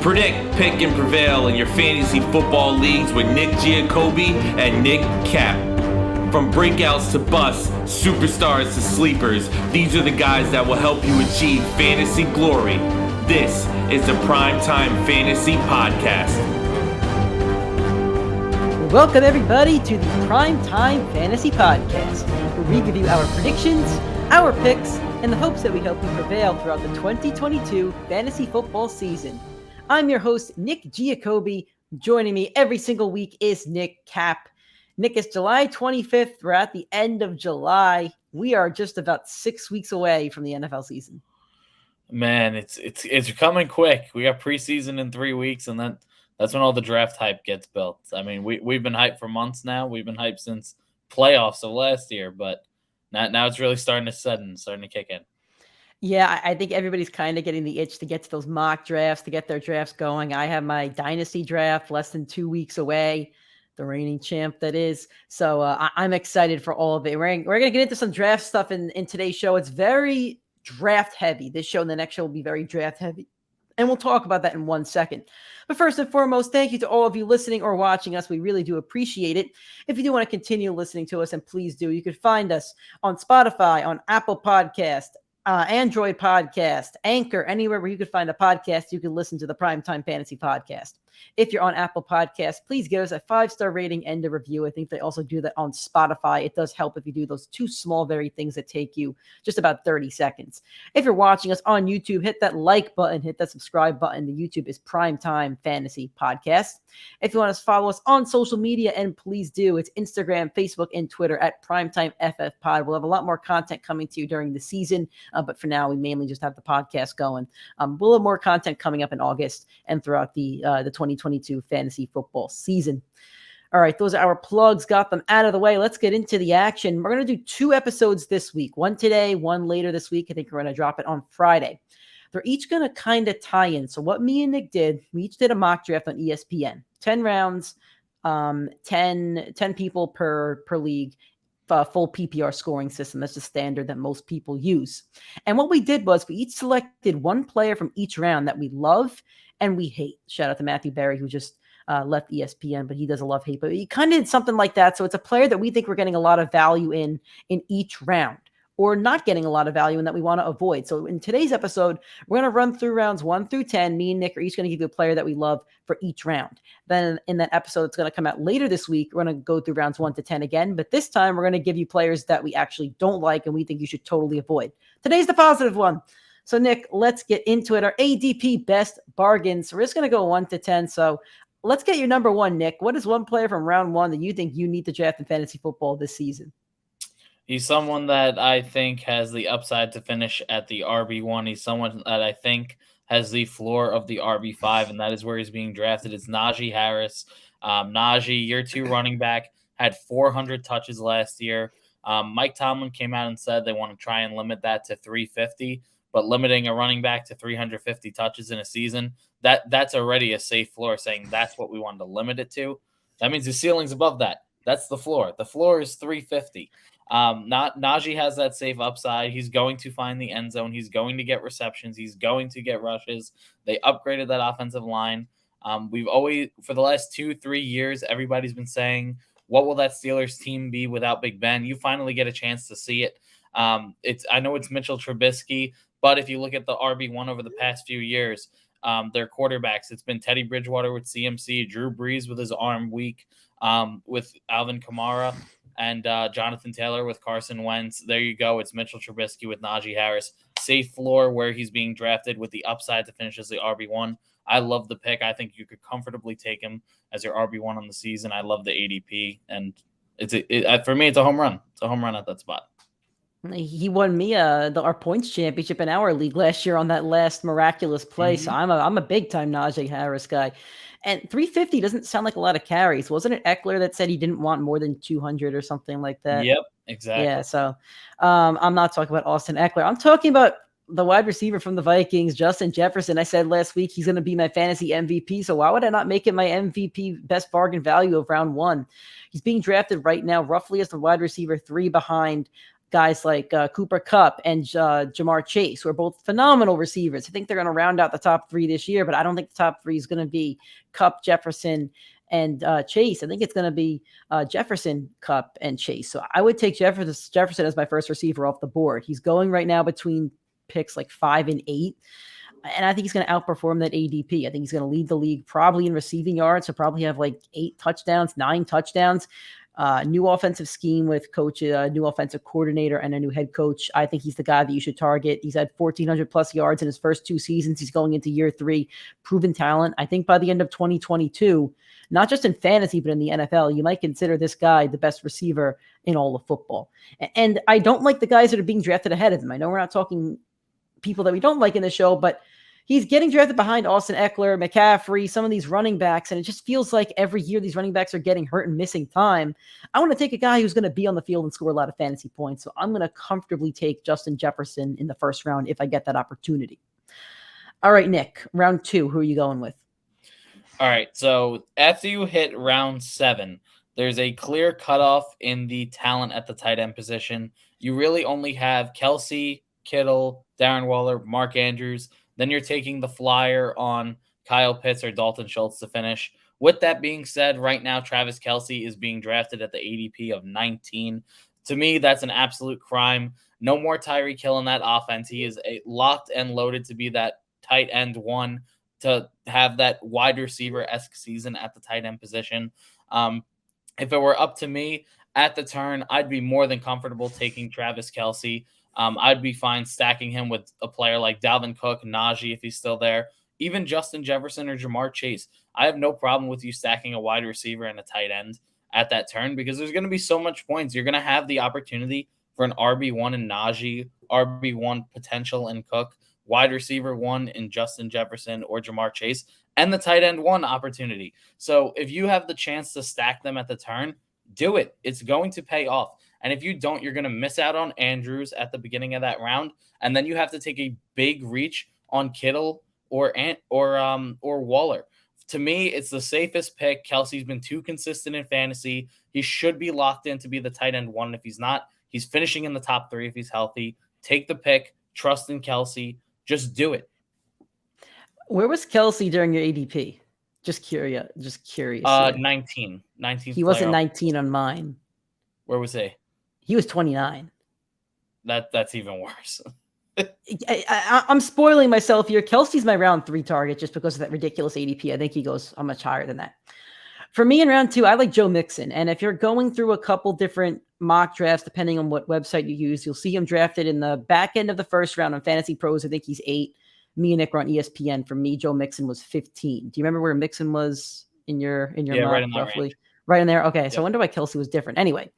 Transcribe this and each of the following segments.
Predict, pick, and prevail in your fantasy football leagues with Nick Giacobbe and Nick Cap. From breakouts to busts, superstars to sleepers, these are the guys that will help you achieve fantasy glory. This is the PrimeTime Fantasy Podcast. Welcome everybody to the PrimeTime Fantasy Podcast, where we give you our predictions, our picks, in the hopes that we help you prevail throughout the 2022 fantasy football season. I'm your host, Nick Giacobbe. Joining me every single week is Nick Cap. Nick, it's July 25th. We're at the end of July. We are just about 6 weeks away from the NFL season. Man, it's coming quick. We got preseason in 3 weeks, and that's when all the draft hype gets built. I mean, we've been hyped for months now. We've been hyped since playoffs of last year, but now it's really starting to kick in. Yeah, I think everybody's kind of getting the itch to get to those mock drafts, to get their drafts going. I have my dynasty draft less than 2 weeks away, the reigning champ that is. So I'm excited for all of it. We're going to get into some draft stuff in today's show. It's very draft heavy. This show and the next show will be very draft heavy. And we'll talk about that in 1 second. But first and foremost, thank you to all of you listening or watching us. We really do appreciate it. If you do want to continue listening to us, and please do, you can find us on Spotify, on Apple Podcast, Android Podcast, Anchor, anywhere where you could find a podcast, you can listen to the PrimeTime Fantasy Podcast. If you're on Apple Podcasts, please give us a 5-star rating and a review. I think they also do that on Spotify. It does help if you do those two small, very things that take you just about 30 seconds. If you're watching us on YouTube, hit that like button, hit that subscribe button. The YouTube is PrimeTime Fantasy Podcast. If you want to follow us on social media, and please do, it's Instagram, Facebook, and Twitter at PrimeTimeFFPod. We'll have a lot more content coming to you during the season, but for now, we mainly just have the podcast going. We'll have more content coming up in August and throughout the 2022 fantasy football season. All right, those are our plugs. Got them out of the way. Let's get into the action. We're going to do 2 episodes this week. One today, one later this week. I think we're going to drop it on Friday. They're each going to kind of tie in. So what me and Nick did, we each did a mock draft on ESPN. 10 rounds, 10 people per league. Full PPR scoring system. That's the standard that most people use. And what we did was we each selected one player from each round that we love and we hate. Shout out to Matthew Berry, who just left ESPN, but he does a love-hate. But he kind of did something like that. So it's a player that we think we're getting a lot of value in each round, or not getting a lot of value in that we want to avoid. So in today's episode, we're going to run through rounds 1 through 10. Me and Nick are each going to give you a player that we love for each round. Then in that episode, it's going to come out later this week, we're going to go through rounds 1 to 10 again. But this time, we're going to give you players that we actually don't like and we think you should totally avoid. Today's the positive one. So Nick, let's get into it. Our ADP best bargains. We're just going to go 1 to 10. So let's get your number 1, Nick. What is one player from round 1 that you think you need to draft in fantasy football this season? He's someone that I think has the upside to finish at the RB1. He's someone that I think has the floor of the RB5, and that is where he's being drafted. It's Najee Harris. Najee, year 2 running back, had 400 touches last year. Mike Tomlin came out and said they want to try and limit that to 350, but limiting a running back to 350 touches in a season, that's already a safe floor, saying that's what we wanted to limit it to. That means the ceiling's above that. That's the floor. The floor is 350. Najee has that safe upside. He's going to find the end zone. He's going to get receptions. He's going to get rushes. They upgraded that offensive line. We've always, for the last 2-3 years, everybody's been saying, what will that Steelers team be without Big Ben? You finally get a chance to see it. I know it's Mitchell Trubisky, but if you look at the RB1 over the past few years, their quarterbacks, it's been Teddy Bridgewater with CMC, Drew Brees with his arm weak, with Alvin Kamara, and Jonathan Taylor with Carson Wentz. There you go. It's Mitchell Trubisky with Najee Harris. Safe floor where he's being drafted with the upside to finish as the RB1. I love the pick. I think you could comfortably take him as your RB1 on the season. I love the ADP, and for me, it's a home run. It's a home run at that spot. He won me our points championship in our league last year on that last miraculous play. Mm-hmm. So I'm a big time Najee Harris guy. And 350 doesn't sound like a lot of carries. Wasn't it Eckler that said he didn't want more than 200 or something like that? Yep, exactly. Yeah, so I'm not talking about Austin Eckler. I'm talking about the wide receiver from the Vikings, Justin Jefferson. I said last week he's going to be my fantasy MVP, so why would I not make it my MVP best bargain value of round 1? He's being drafted right now roughly as the wide receiver 3 behind guys like Cooper Kupp and Jamar Chase, who are both phenomenal receivers. I think they're going to round out the top 3 this year, but I don't think the top 3 is going to be Kupp, Jefferson, and Chase. I think it's going to be Jefferson, Kupp, and Chase. So I would take Jefferson as my first receiver off the board. He's going right now between picks like 5 and 8. And I think he's going to outperform that ADP. I think he's going to lead the league probably in receiving yards. So probably have like 8 touchdowns, 9 touchdowns. New offensive scheme with coach, new offensive coordinator, and a new head coach. I think he's the guy that you should target. He's had 1,400 plus yards in his first 2 seasons. He's going into year 3, proven talent. I think by the end of 2022, not just in fantasy, but in the NFL, you might consider this guy the best receiver in all of football. And I don't like the guys that are being drafted ahead of him. I know we're not talking people that we don't like in the show, but he's getting drafted behind Austin Eckler, McCaffrey, some of these running backs, and it just feels like every year these running backs are getting hurt and missing time. I want to take a guy who's going to be on the field and score a lot of fantasy points, so I'm going to comfortably take Justin Jefferson in the first round if I get that opportunity. All right, Nick, round 2, who are you going with? All right, so after you hit round 7, there's a clear cutoff in the talent at the tight end position. You really only have Kelce, Kittle, Darren Waller, Mark Andrews. Then you're taking the flyer on Kyle Pitts or Dalton Schultz to finish. With that being said, right now, Travis Kelce is being drafted at the ADP of 19. To me, that's an absolute crime. No more Tyreek Hill in that offense. He is locked and loaded to be that tight end 1, to have that wide receiver-esque season at the tight end position. If it were up to me at the turn, I'd be more than comfortable taking Travis Kelce. I'd be fine stacking him with a player like Dalvin Cook, Najee if he's still there, even Justin Jefferson or Jamar Chase. I have no problem with you stacking a wide receiver and a tight end at that turn because there's going to be so much points. You're going to have the opportunity for an RB1 in Najee, RB1 potential in Cook, wide receiver 1 in Justin Jefferson or Jamar Chase, and the tight end 1 opportunity. So if you have the chance to stack them at the turn, do it. It's going to pay off. And if you don't, you're going to miss out on Andrews at the beginning of that round, and then you have to take a big reach on Kittle or Waller. To me, it's the safest pick. Kelce's been too consistent in fantasy. He should be locked in to be the tight end 1. If he's not, he's finishing in the top 3 if he's healthy. Take the pick. Trust in Kelce. Just do it. Where was Kelce during your ADP? Just curious. 19. He wasn't 19 on mine. Where was he? He was 29. That's even worse. I'm spoiling myself here. Kelce's my round 3 target just because of that ridiculous ADP. I think he goes much higher than that. For me in round 2, I like Joe Mixon. And if you're going through a couple different mock drafts, depending on what website you use, you'll see him drafted in the back end of the first round on Fantasy Pros. I think he's 8. Me and Nick were on ESPN. For me, Joe Mixon was 15. Do you remember where Mixon was in your mock, right in that roughly? range. Right in there. Okay. So I wonder why Kelce was different. Anyway,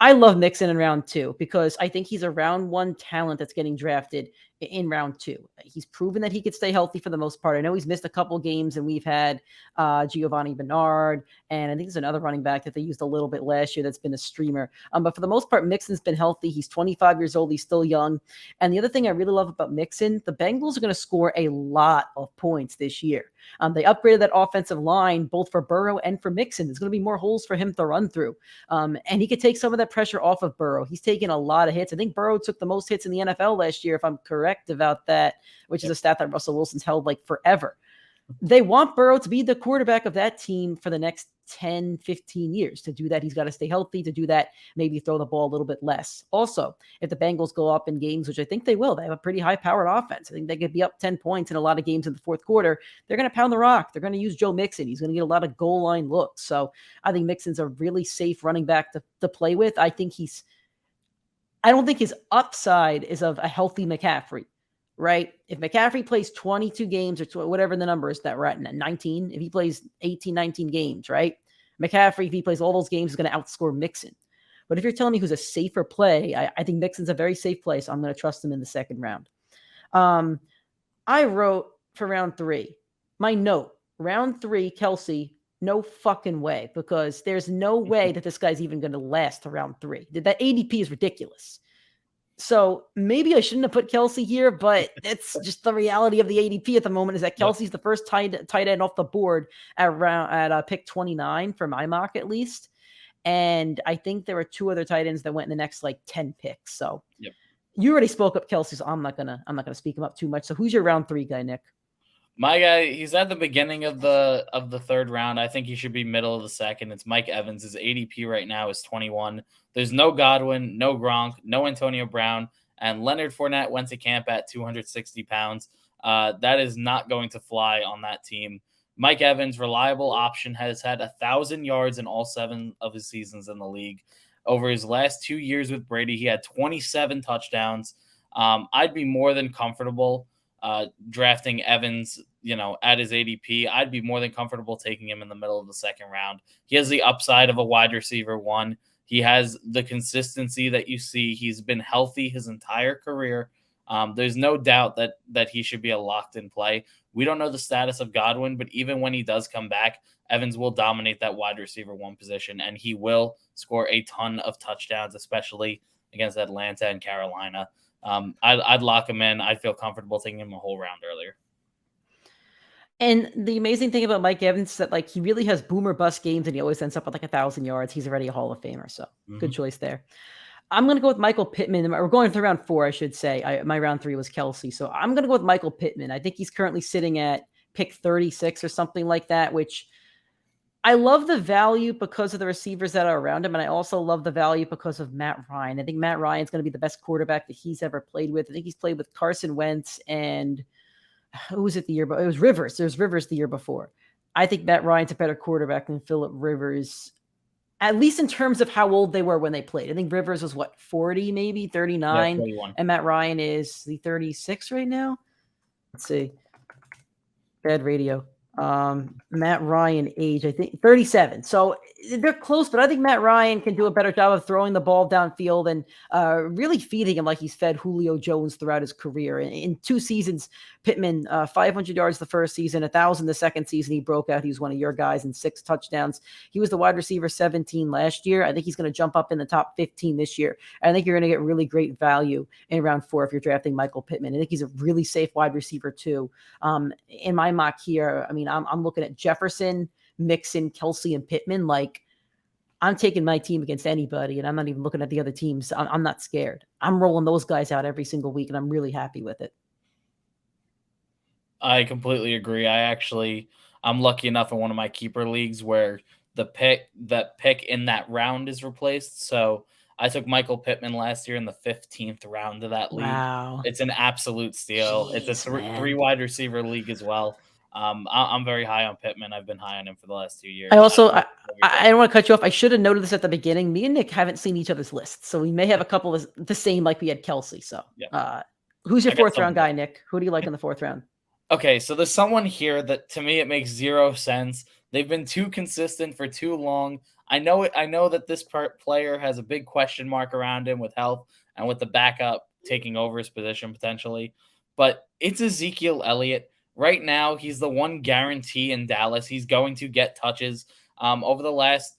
I love Mixon in round 2 because I think he's a round 1 talent that's getting drafted in round 2. He's proven that he could stay healthy for the most part. I know he's missed a couple games, and we've had Giovanni Bernard, and I think there's another running back that they used a little bit last year that's been a streamer. But for the most part, Mixon's been healthy. He's 25 years old. He's still young. And the other thing I really love about Mixon, the Bengals are going to score a lot of points this year. They upgraded that offensive line both for Burrow and for Mixon. There's going to be more holes for him to run through. And he could take some of that pressure off of Burrow. He's taken a lot of hits. I think Burrow took the most hits in the NFL last year, if I'm correct about that, which is a stat that Russell Wilson's held like forever. They want Burrow to be the quarterback of that team for the next 10, 15 years. To do that, he's got to stay healthy. To do that, maybe throw the ball a little bit less. Also, if the Bengals go up in games, which I think they will, they have a pretty high-powered offense. I think they could be up 10 points in a lot of games in the fourth quarter. They're going to pound the rock. They're going to use Joe Mixon. He's going to get a lot of goal line looks. So I think Mixon's a really safe running back to play with. I don't think his upside is of a healthy McCaffrey. Right? If McCaffrey plays 22 games or whatever the number is that we're at, 19, if he plays 18, 19 games, right? McCaffrey, if he plays all those games, is going to outscore Mixon. But if you're telling me who's a safer play, I think Mixon's a very safe play, so I'm going to trust him in the second round. I wrote for round 3, my note, round 3, Kelce, no fucking way, because there's no way that this guy's even going to last to round 3. That ADP is ridiculous. So maybe I shouldn't have put Kelce here, but it's just the reality of the ADP at the moment is that Kelce's the first tight end off the board at pick 29 for my mock, at least. And I think there were 2 other tight ends that went in the next like 10 picks. So Yep. You already spoke up Kelce, so I'm not gonna speak him up too much. So who's your round 3 guy, Nick? My guy, he's at the beginning of the 3rd round. I think he should be middle of the 2nd. It's Mike Evans. His ADP right now is 21. There's no Godwin, no Gronk, no Antonio Brown, and Leonard Fournette went to camp at 260 pounds. That is not going to fly on that team. Mike Evans, reliable option, has had 1,000 yards in all 7 of his seasons in the league. Over his last 2 years with Brady, he had 27 touchdowns. I'd be more than comfortable drafting Evans, at his ADP. I'd be more than comfortable taking him in the middle of the 2nd round. He has the upside of a wide receiver 1. He has the consistency that you see. He's been healthy his entire career. There's no doubt that he should be a locked-in play. We don't know the status of Godwin, but even when he does come back, Evans will dominate that wide receiver 1 position, and he will score a ton of touchdowns, especially against Atlanta and Carolina. I'd lock him in. I'd feel comfortable taking him a whole round earlier. And the amazing thing about Mike Evans is that he really has boom or bust games, and he always ends up with 1,000 yards. He's already a Hall of Famer, so good choice there. I'm going to go with Michael Pittman. We're going through round 4, I should say. My round 3 was Kelce, so I'm going to go with Michael Pittman. I think he's currently sitting at pick 36 or something like that, which I love the value because of the receivers that are around him, and I also love the value because of Matt Ryan. I think Matt Ryan's going to be the best quarterback that he's ever played with. I think he's played with Carson Wentz and who was it the year? But it was Rivers. There's Rivers the year before. I think Matt Ryan's a better quarterback than Phillip Rivers, at least in terms of how old they were when they played. I think Rivers was 40, maybe 39, and Matt Ryan is the 36 right now. Let's see. Bad radio. Matt Ryan age, I think 37. So they're close, but I think Matt Ryan can do a better job of throwing the ball downfield and really feeding him like he's fed Julio Jones throughout his career. In 2 seasons, Pittman, 500 yards the first season, 1,000 the second season. He broke out. He was one of your guys and 6 touchdowns. He was the wide receiver 17 last year. I think he's going to jump up in the top 15 this year. I think you're going to get really great value in round 4 if you're drafting Michael Pittman. I think he's a really safe wide receiver too. In my mock here, I'm looking at Jefferson, Mixon, Kelce, and Pittman. I'm taking my team against anybody, and I'm not even looking at the other teams. I'm not scared. I'm rolling those guys out every single week, and I'm really happy with it. I completely agree. I'm lucky enough in one of my keeper leagues where the pick in that round is replaced. So I took Michael Pittman last year in the 15th round of that league. Wow. It's an absolute steal. Jeez, it's a 3 wide receiver league as well. I'm very high on Pittman. I've been high on him for the last 2 years. I don't want to cut you off. I should have noted this at the beginning. Me and Nick haven't seen each other's lists, so we may have a couple of the same like we had Kelce. So who's your 4th round guy, Nick? Who do you like in the 4th round? Okay, so there's someone here that to me it makes 0 sense. They've been too consistent for too long. I know that this player has a big question mark around him with health and with the backup taking over his position potentially, but it's Ezekiel Elliott. Right now, he's the one guarantee in Dallas. He's going to get touches over the last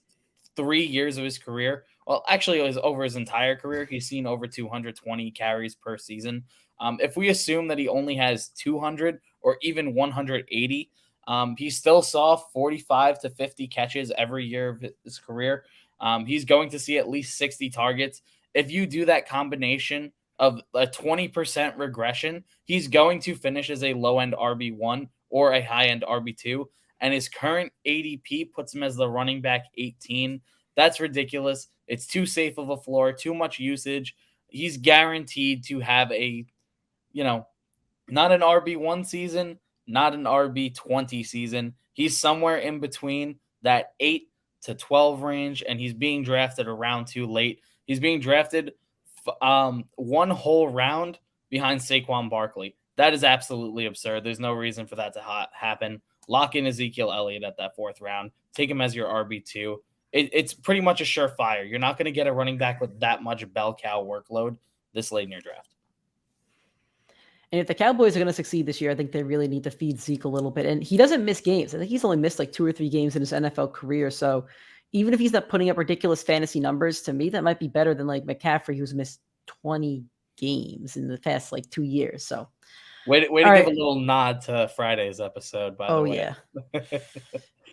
3 years of his career. Well, actually, it was over his entire career. He's seen over 220 carries per season. If we assume that he only has 200 or even 180, he still saw 45 to 50 catches every year of his career. He's going to see at least 60 targets. If you do that combination of a 20% regression, he's going to finish as a low-end RB1 or a high-end RB2, and his current ADP puts him as the running back 18. That's ridiculous. It's too safe of a floor, too much usage. He's guaranteed to have a, not an RB1 season, not an RB20 season. He's somewhere in between that 8 to 12 range, and he's being drafted around too late. He's being drafted 1 whole round behind Saquon Barkley. That is absolutely absurd. There's no reason for that to happen. Lock in Ezekiel Elliott at that 4th round. Take him as your RB2. It's pretty much a surefire. You're not going to get a running back with that much bell cow workload this late in your draft. And if the Cowboys are going to succeed this year, I think they really need to feed Zeke a little bit. And he doesn't miss games. I think he's only missed 2 or 3 games in his NFL career. So even if he's not putting up ridiculous fantasy numbers, to me, that might be better than McCaffrey, who's missed 20 games in the past 2 years. So way to give a little nod to Friday's episode, by the way. Yeah.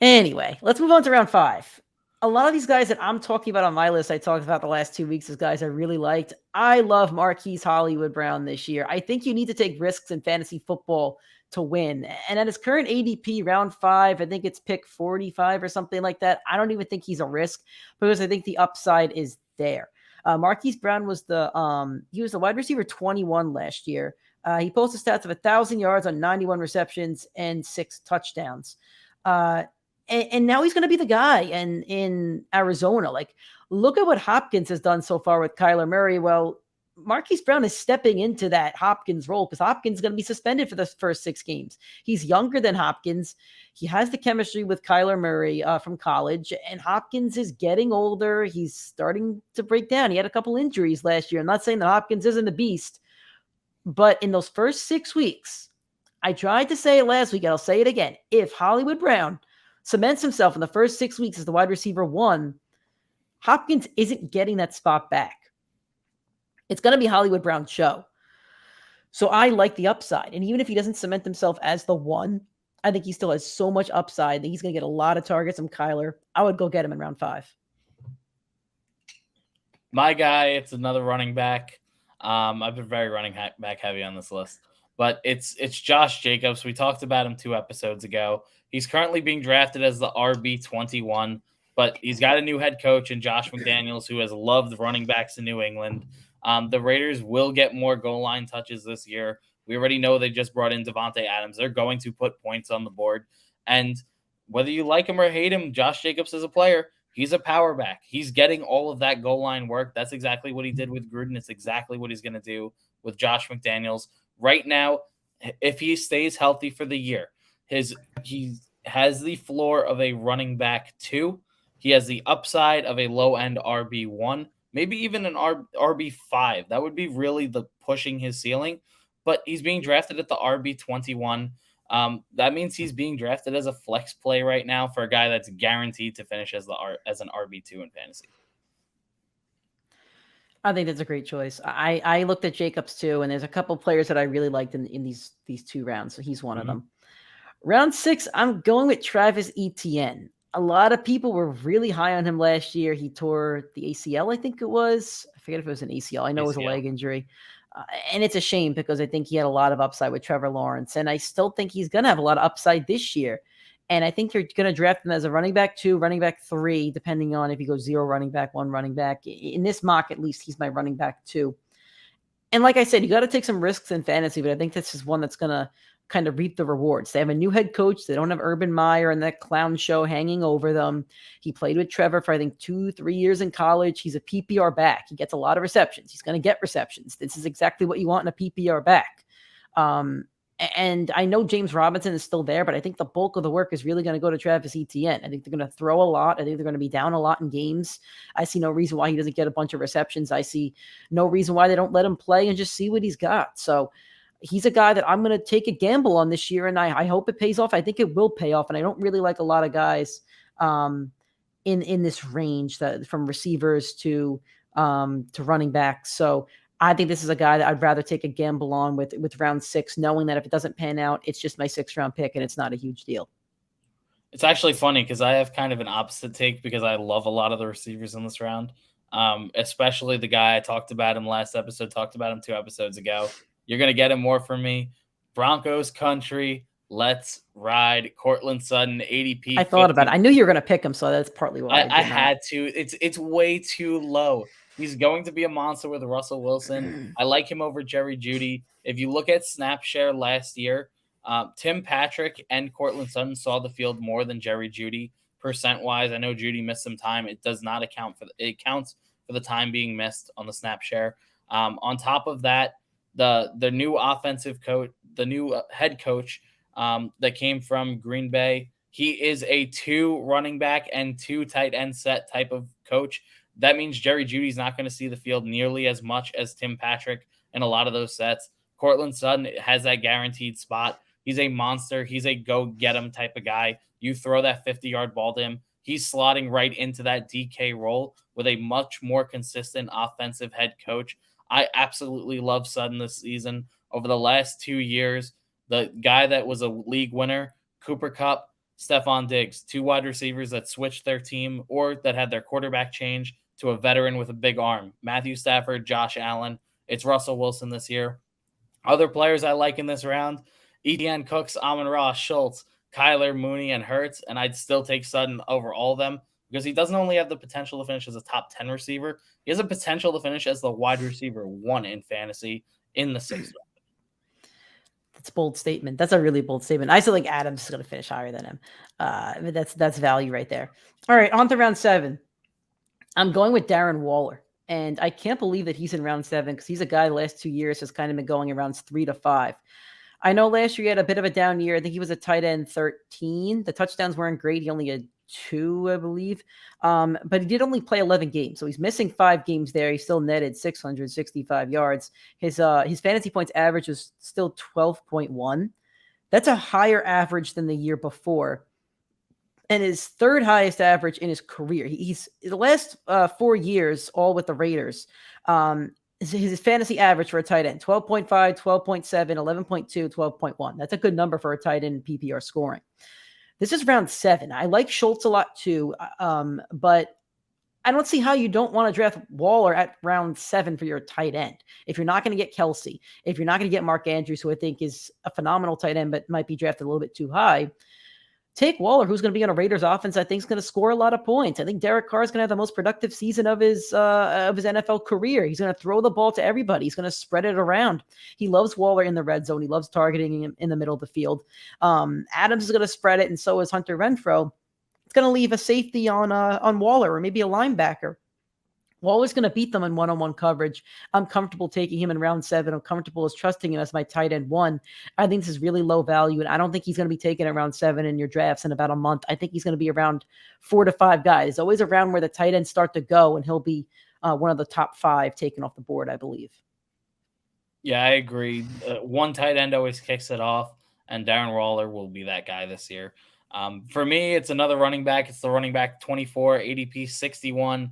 Anyway, let's move on to round 5. a lot of these guys that I'm talking about on my list, I talked about the last 2 weeks as guys I really liked. I love Marquise Hollywood Brown this year. I think you need to take risks in fantasy football to win. And at his current ADP, round 5, I think it's pick 45 or something like that. I don't even think he's a risk because I think the upside is there. Marquise Brown was the wide receiver 21 last year. He posted stats of 1,000 yards on 91 receptions and 6 touchdowns. And now he's going to be the guy in Arizona. Like, look at what Hopkins has done so far with Kyler Murray. Well, Marquise Brown is stepping into that Hopkins role because Hopkins is going to be suspended for the first 6 games. He's younger than Hopkins. He has the chemistry with Kyler Murray from college, and Hopkins is getting older. He's starting to break down. He had a couple injuries last year. I'm not saying that Hopkins isn't a beast, but in those first 6 weeks, I tried to say it last week, and I'll say it again. If Hollywood Brown cements himself in the first 6 weeks as the wide receiver 1, Hopkins isn't getting that spot back. It's going to be Hollywood Brown's show. So I like the upside. And even if he doesn't cement himself as the 1, I think he still has so much upside that he's going to get a lot of targets from Kyler. I would go get him in round 5. My guy, it's another running back. I've been very running back heavy on this list. But it's Josh Jacobs. We talked about him 2 episodes ago. He's currently being drafted as the RB21, but he's got a new head coach in Josh McDaniels, who has loved running backs in New England. The Raiders will get more goal line touches this year. We already know they just brought in Devonta Adams. They're going to put points on the board. And whether you like him or hate him, Josh Jacobs is a player. He's a power back. He's getting all of that goal line work. That's exactly what he did with Gruden. It's exactly what he's going to do with Josh McDaniels. Right now, if he stays healthy for the year, he has the floor of a running back 2. He has the upside of a low-end RB1, maybe even an RB5. That would be really the pushing his ceiling. But he's being drafted at the RB21. That means he's being drafted as a flex play right now for a guy that's guaranteed to finish as an RB2 in fantasy. I think that's a great choice. I looked at Jacobs too, and there's a couple players that I really liked in these 2 rounds. So he's one of them. Round 6, I'm going with Travis Etienne. A lot of people were really high on him last year. He tore the ACL, I think it was. I forget if it was an ACL. I know it was a leg injury. And it's a shame because I think he had a lot of upside with Trevor Lawrence. And I still think he's going to have a lot of upside this year. And I think you're going to draft him as a running back 2, running back 3, depending on if he goes 0 running back, 1 running back. In this mock, at least, he's my running back 2. And like I said, you got to take some risks in fantasy, but I think this is one that's going to kind of reap the rewards. They have a new head coach. They don't have Urban Meyer and that clown show hanging over them. He played with Trevor for, I think, 2-3 years in college. He's a PPR back. He gets a lot of receptions. He's going to get receptions. This is exactly what you want in a PPR back. And I know James Robinson is still there, but I think the bulk of the work is really going to go to Travis Etienne. I think they're going to throw a lot. I think they're going to be down a lot in games. I see no reason why he doesn't get a bunch of receptions. I see no reason why they don't let him play and just see what he's got. So he's a guy that I'm going to take a gamble on this year, and I hope it pays off. I think it will pay off, and I don't really like a lot of guys in this range that from receivers to running backs. So I think this is a guy that I'd rather take a gamble on with round 6, knowing that if it doesn't pan out, it's just my 6th round pick and it's not a huge deal. It's actually funny because I have kind of an opposite take because I love a lot of the receivers in this round, especially the guy I talked about him last episode, talked about him 2 episodes ago. You're going to get him more from me. Broncos country. Let's ride. Courtland Sutton, ADP. I thought about it. I knew you were going to pick him, so that's partly why I had to. It's way too low. He's going to be a monster with Russell Wilson. I like him over Jerry Jeudy. If you look at snap share last year, Tim Patrick and Courtland Sutton saw the field more than Jerry Jeudy percent-wise. I know Jeudy missed some time. It does not account for it counts for the time being missed on the snap share. On top of that, the new offensive coach, the new head coach that came from Green Bay, he is a 2 running back and 2 tight end set type of coach. That means Jerry Jeudy's not going to see the field nearly as much as Tim Patrick in a lot of those sets. Courtland Sutton has that guaranteed spot. He's a monster. He's a go-get-him type of guy. You throw that 50-yard ball to him, he's slotting right into that DK role with a much more consistent offensive head coach. I absolutely love Sutton this season. Over the last 2 years, the guy that was a league winner, Cooper Kupp, Stephon Diggs, 2 wide receivers that switched their team or that had their quarterback change to a veteran with a big arm. Matthew Stafford, Josh Allen. It's Russell Wilson this year. Other players I like in this round, Etienne, Cooks, Amon-Ra, Schultz, Kyler, Mooney, and Hurts, and I'd still take Sutton over all of them because he doesn't only have the potential to finish as a top 10 receiver, he has a potential to finish as the wide receiver 1 in fantasy in the 6th round. That's a bold statement. That's a really bold statement. I still think Adams is going to finish higher than him. That's value right there. All right, on to round 7. I'm going with Darren Waller. And I can't believe that he's in round 7 because he's a guy the last 2 years has kind of been going in rounds 3 to 5. I know last year he had a bit of a down year. I think he was a tight end 13. The touchdowns weren't great. He only had 2, I believe. But he did only play 11 games. So he's missing 5 games there. He still netted 665 yards. His fantasy points average was still 12.1. That's a higher average than the year before. And his 3rd highest average in his career. He's the last 4 years, all with the Raiders. His fantasy average for a tight end, 12.5, 12.7, 11.2, 12.1. That's a good number for a tight end in PPR scoring. This is round 7. I like Schultz a lot too, but I don't see how you don't want to draft Waller at round 7 for your tight end. If you're not going to get Kelce, if you're not going to get Mark Andrews, who I think is a phenomenal tight end, but might be drafted a little bit too high, take Waller, who's going to be on a Raiders offense. I think is going to score a lot of points. I think Derek Carr is going to have the most productive season of his NFL career. He's going to throw the ball to everybody. He's going to spread it around. He loves Waller in the red zone. He loves targeting him in the middle of the field. Adams is going to spread it, and so is Hunter Renfrow. It's going to leave a safety on Waller or maybe a linebacker. Waller's going to beat them in one-on-one coverage. I'm comfortable taking him in round 7. I'm comfortable as trusting him as my tight end 1. I think this is really low value, and I don't think he's going to be taken in round 7 in your drafts in about a month. I think he's going to be around 4 to 5 guys. There's always a round where the tight ends start to go, and he'll be one of the top 5 taken off the board, I believe. Yeah, I agree. One tight end always kicks it off, and Darren Waller will be that guy this year. For me, it's another running back. It's the running back 24, ADP 61.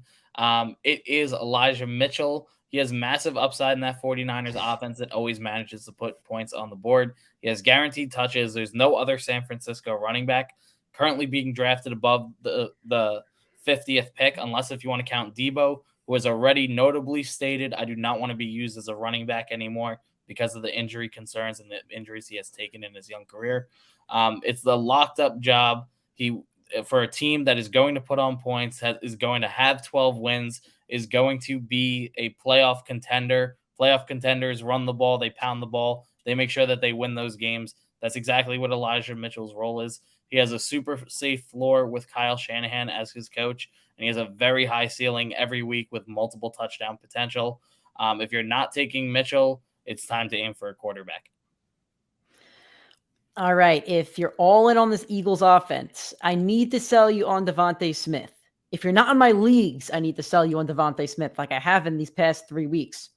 It is Elijah Mitchell. He has massive upside in that 49ers offense that always manages to put points on the board. He has guaranteed touches. There's no other San Francisco running back currently being drafted above the 50th pick, unless if you want to count Debo, who has already notably stated, I do not want to be used as a running back anymore because of the injury concerns and the injuries he has taken in his young career. It's the locked up job. For a team that is going to put on points, is going to have 12 wins, is going to be a playoff contender. Playoff contenders run the ball, they pound the ball, they make sure that they win those games. That's exactly what Elijah Mitchell's role is. He has a super safe floor with Kyle Shanahan as his coach, and he has a very high ceiling every week with multiple touchdown potential. If you're not taking Mitchell, it's time to aim for a quarterback. All right. If you're all in on this Eagles offense, I need to sell you on Devonta Smith. If you're not in my leagues, I need to sell you on Devonta Smith like I have in these past 3 weeks.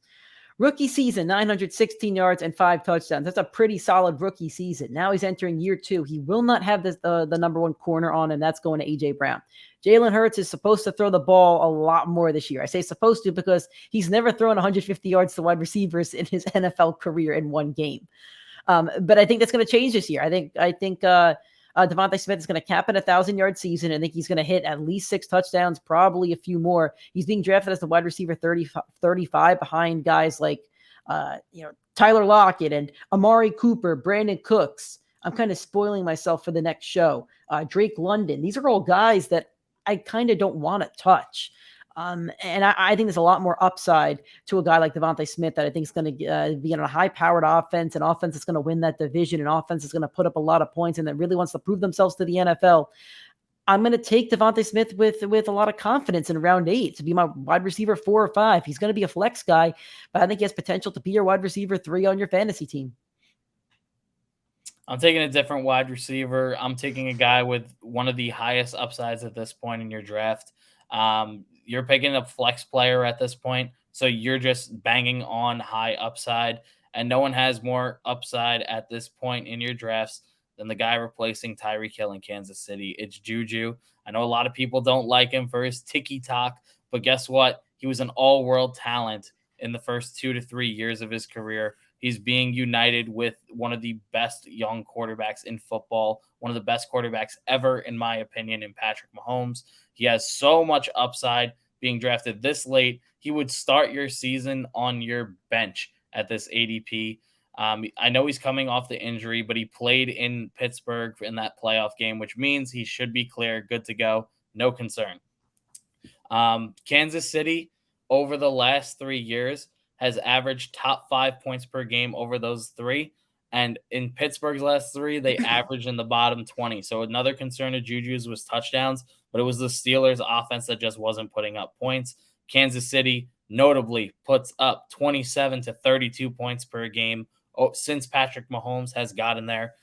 Rookie season, 916 yards and 5 touchdowns. That's a pretty solid rookie season. Now he's entering year 2. He will not have the number 1 corner on, and that's going to A.J. Brown. Jalen Hurts is supposed to throw the ball a lot more this year. I say supposed to because he's never thrown 150 yards to wide receivers in his NFL career in 1 game. But I think that's going to change this year. I think Devonta Smith is going to cap an 1,000-yard season. I think he's going to hit at least 6 touchdowns, probably a few more. He's being drafted as the wide receiver 35 behind guys like Tyler Lockett and Amari Cooper, Brandon Cooks. I'm kind of spoiling myself for the next show. Drake London. These are all guys that I kind of don't want to touch. And I think there's a lot more upside to a guy like Devonta Smith that I think is going to be on a high-powered offense, an offense that's going to win that division, an offense that's going to put up a lot of points and that really wants to prove themselves to the NFL. I'm going to take Devonta Smith with a lot of confidence in round 8 to be my wide receiver 4 or 5. He's going to be a flex guy, but I think he has potential to be your wide receiver 3 on your fantasy team. I'm taking a different wide receiver. I'm taking a guy with one of the highest upsides at this point in your draft. You're picking a flex player at this point, so you're just banging on high upside, and no one has more upside at this point in your drafts than the guy replacing Tyreek Hill in Kansas City. It's JuJu. I know a lot of people don't like him for his ticky-tock, but guess what? He was an all-world talent in the first 2 to 3 years of his career. He's being united with one of the best young quarterbacks in football, one of the best quarterbacks ever, in my opinion, in Patrick Mahomes. He has so much upside being drafted this late. He would start your season on your bench at this ADP. I know he's coming off the injury, but he played in Pittsburgh in that playoff game, which means he should be clear, good to go, no concern. Kansas City, over the last 3 years, has averaged top 5 points per game over those 3. And in Pittsburgh's last 3, they averaged in the bottom 20. So another concern of JuJu's was touchdowns, but it was the Steelers' offense that just wasn't putting up points. Kansas City notably puts up 27 to 32 points per game since Patrick Mahomes has gotten there.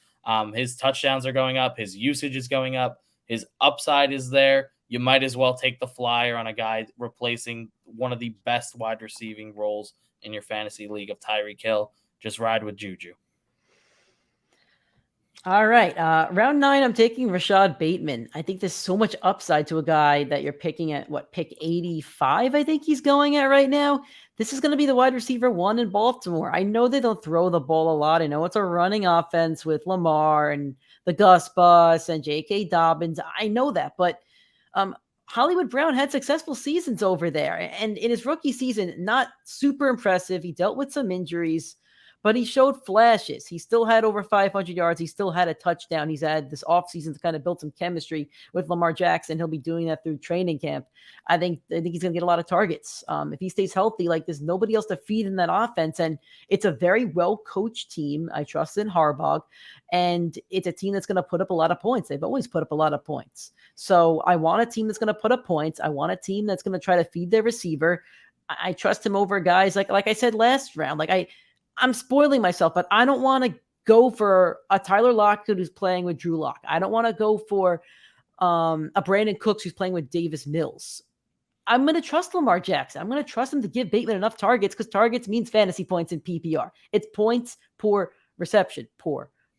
His touchdowns are going up. His usage is going up. His upside is there. You might as well take the flyer on a guy replacing one of the best wide receiving roles in your fantasy league of Tyreek Hill. Just ride with JuJu. All right. Round 9, I'm taking Rashod Bateman. I think there's so much upside to a guy that you're picking at pick 85, I think he's going at right now. This is going to be the wide receiver 1 in Baltimore. I know they don't throw the ball a lot. I know it's a running offense with Lamar and the Gus Bus and J.K. Dobbins. I know that, but Hollywood Brown had successful seasons over there. And in his rookie season, not super impressive. He dealt with some injuries, but he showed flashes. He still had over 500 yards. He still had a touchdown. He's had this offseason to kind of build some chemistry with Lamar Jackson. He'll be doing that through training camp. I think he's going to get a lot of targets. If he stays healthy, there's nobody else to feed in that offense. And it's a very well-coached team. I trust in Harbaugh. And it's a team that's going to put up a lot of points. They've always put up a lot of points. So I want a team that's going to put up points. I want a team that's going to try to feed their receiver. I trust him over guys like I said last round. I'm spoiling myself, but I don't want to go for a Tyler Lockett who's playing with Drew Lock. I don't want to go for a Brandon Cooks who's playing with Davis Mills. I'm going to trust Lamar Jackson. I'm going to trust him to give Bateman enough targets because targets means fantasy points in PPR. It's points per reception.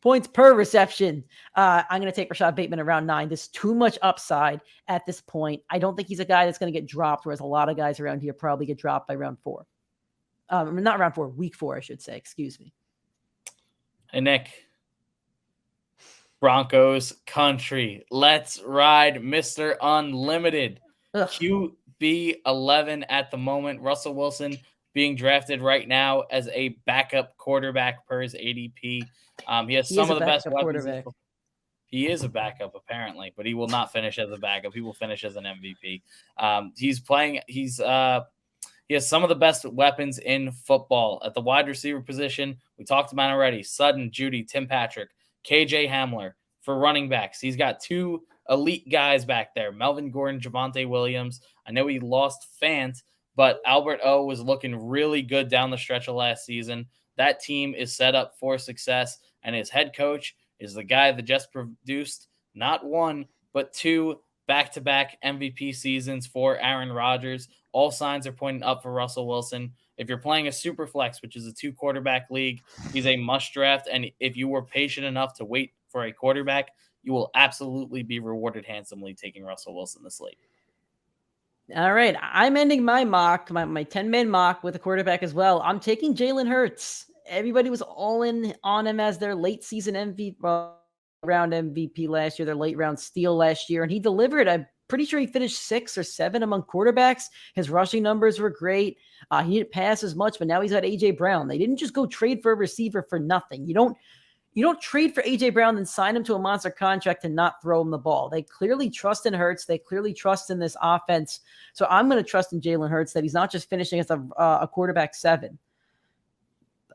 Points per reception. I'm going to take Rashod Bateman around 9. There's too much upside at this point. I don't think he's a guy that's going to get dropped, whereas a lot of guys around here probably get dropped by round 4. Not round 4, week 4, I should say. Excuse me. Hey, Nick. Broncos country. Let's ride Mr. Unlimited. Ugh. QB 11 at the moment. Russell Wilson being drafted right now as a backup quarterback per his ADP. He has some of the best weapons. He is a backup, apparently, but he will not finish as a backup. He will finish as an MVP. He has some of the best weapons in football. At the wide receiver position, we talked about already. Sutton, Judy, Tim Patrick, KJ Hamler. For running backs, he's got 2 elite guys back there. Melvin Gordon, Javonte Williams. I know he lost Fant, but Albert O was looking really good down the stretch of last season. That team is set up for success, and his head coach is the guy that just produced not 1, but 2 back-to-back MVP seasons for Aaron Rodgers. All signs are pointing up for Russell Wilson. If you're playing a super flex, which is a 2-quarterback league, he's a must draft. And if you were patient enough to wait for a quarterback, you will absolutely be rewarded handsomely taking Russell Wilson this late. All right. I'm ending my mock, my 10-man mock with a quarterback as well. I'm taking Jalen Hurts. Everybody was all in on him as their late season MVP. Round MVP last year, their late round steal last year, and he delivered. I'm pretty sure he finished 6 or 7 among quarterbacks. His rushing numbers were great. He didn't pass as much, but now he's got AJ Brown. They didn't just go trade for a receiver for nothing. You don't trade for AJ Brown and sign him to a monster contract and not throw him the ball. They clearly trust in Hurts. They clearly trust in this offense. So I'm going to trust in Jalen Hurts that he's not just finishing as a quarterback 7.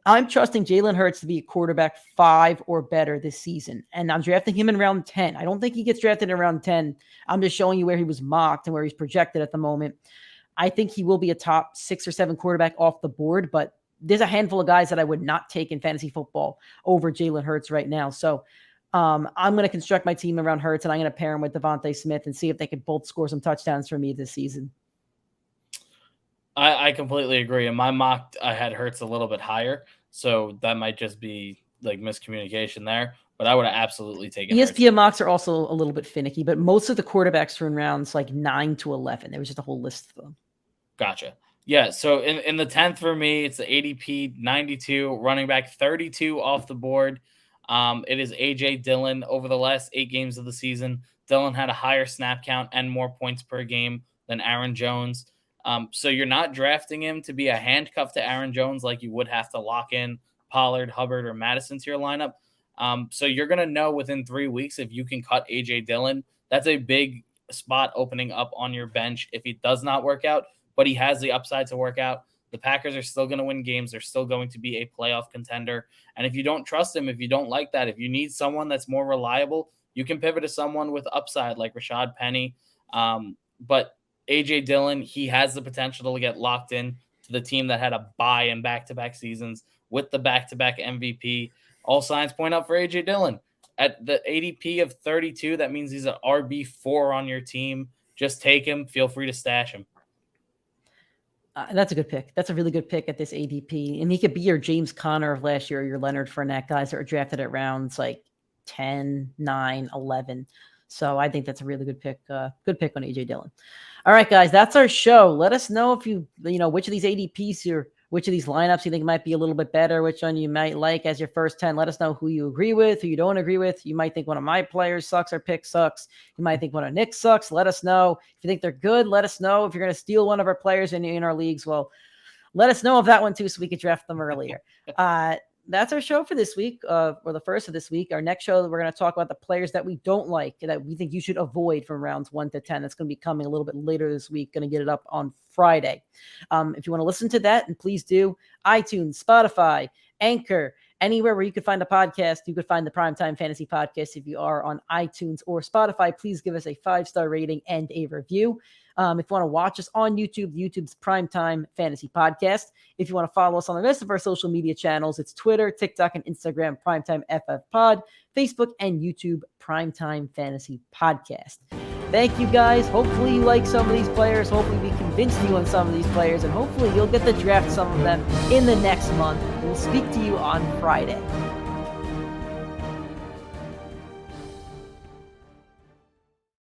I'm trusting Jalen Hurts to be a quarterback 5 or better this season. And I'm drafting him in round 10. I don't think he gets drafted in round 10. I'm just showing you where he was mocked and where he's projected at the moment. I think he will be a top 6 or 7 quarterback off the board, but there's a handful of guys that I would not take in fantasy football over Jalen Hurts right now. So I'm going to construct my team around Hurts, and I'm going to pair him with Devonta Smith and see if they can both score some touchdowns for me this season. I completely agree. In my mock, I had Hurts a little bit higher, so that might just be miscommunication there. But I would have absolutely taken ESPN mocks are also a little bit finicky, but most of the quarterbacks are in rounds 9 to 11. There was just a whole list of them. Gotcha. Yeah, so in the 10th for me, it's the ADP 92, running back 32 off the board. It is AJ Dillon. Over the last 8 games of the season, Dillon had a higher snap count and more points per game than Aaron Jones. So you're not drafting him to be a handcuff to Aaron Jones like you would have to lock in Pollard, Hubbard, or Madison to your lineup. So you're going to know within 3 weeks if you can cut AJ Dillon. That's a big spot opening up on your bench if he does not work out, but he has the upside to work out. The Packers are still going to win games. They're still going to be a playoff contender. And if you don't trust him, if you don't like that, if you need someone that's more reliable, you can pivot to someone with upside like Rashod Penny. But AJ Dillon, he has the potential to get locked in to the team that had a bye in back-to-back seasons with the back-to-back MVP. All signs point up for AJ Dillon. At the ADP of 32, that means he's an RB4 on your team. Just take him. Feel free to stash him. That's a good pick. That's a really good pick at this ADP. And he could be your James Conner of last year, your Leonard Fournette, guys that are drafted at rounds like 10, 9, 11. So I think that's a really good pick. Good pick on AJ Dillon. All right, guys, that's our show. Let us know if you know, which of these ADPs which of these lineups you think might be a little bit better, which one you might like as your first 10. Let us know who you agree with, who you don't agree with. You might think one of my players sucks or pick sucks. You might think one of Nick's sucks. Let us know. If you think they're good, let us know. If you're going to steal one of our players in our leagues, well, let us know of that one too so we could draft them earlier. That's our show for this week, or the first of this week. Our next show, we're going to talk about the players that we don't like, that we think you should avoid from rounds 1 to 10. That's going to be coming a little bit later this week. Going to get it up on Friday. If you want to listen to that, and please do, iTunes, Spotify, Anchor, anywhere where you could find the podcast, you could find the Primetime Fantasy Podcast. If you are on iTunes or Spotify, please give us a 5-star rating and a review. If you want to watch us on YouTube, YouTube's Primetime Fantasy Podcast. If you want to follow us on the rest of our social media channels, it's Twitter, TikTok, and Instagram, PrimeTimeFFPod, Facebook, and YouTube, Primetime Fantasy Podcast. Thank you, guys. Hopefully you like some of these players. Hopefully we convinced you on some of these players, and hopefully you'll get to draft some of them in the next month. We'll speak to you on Friday.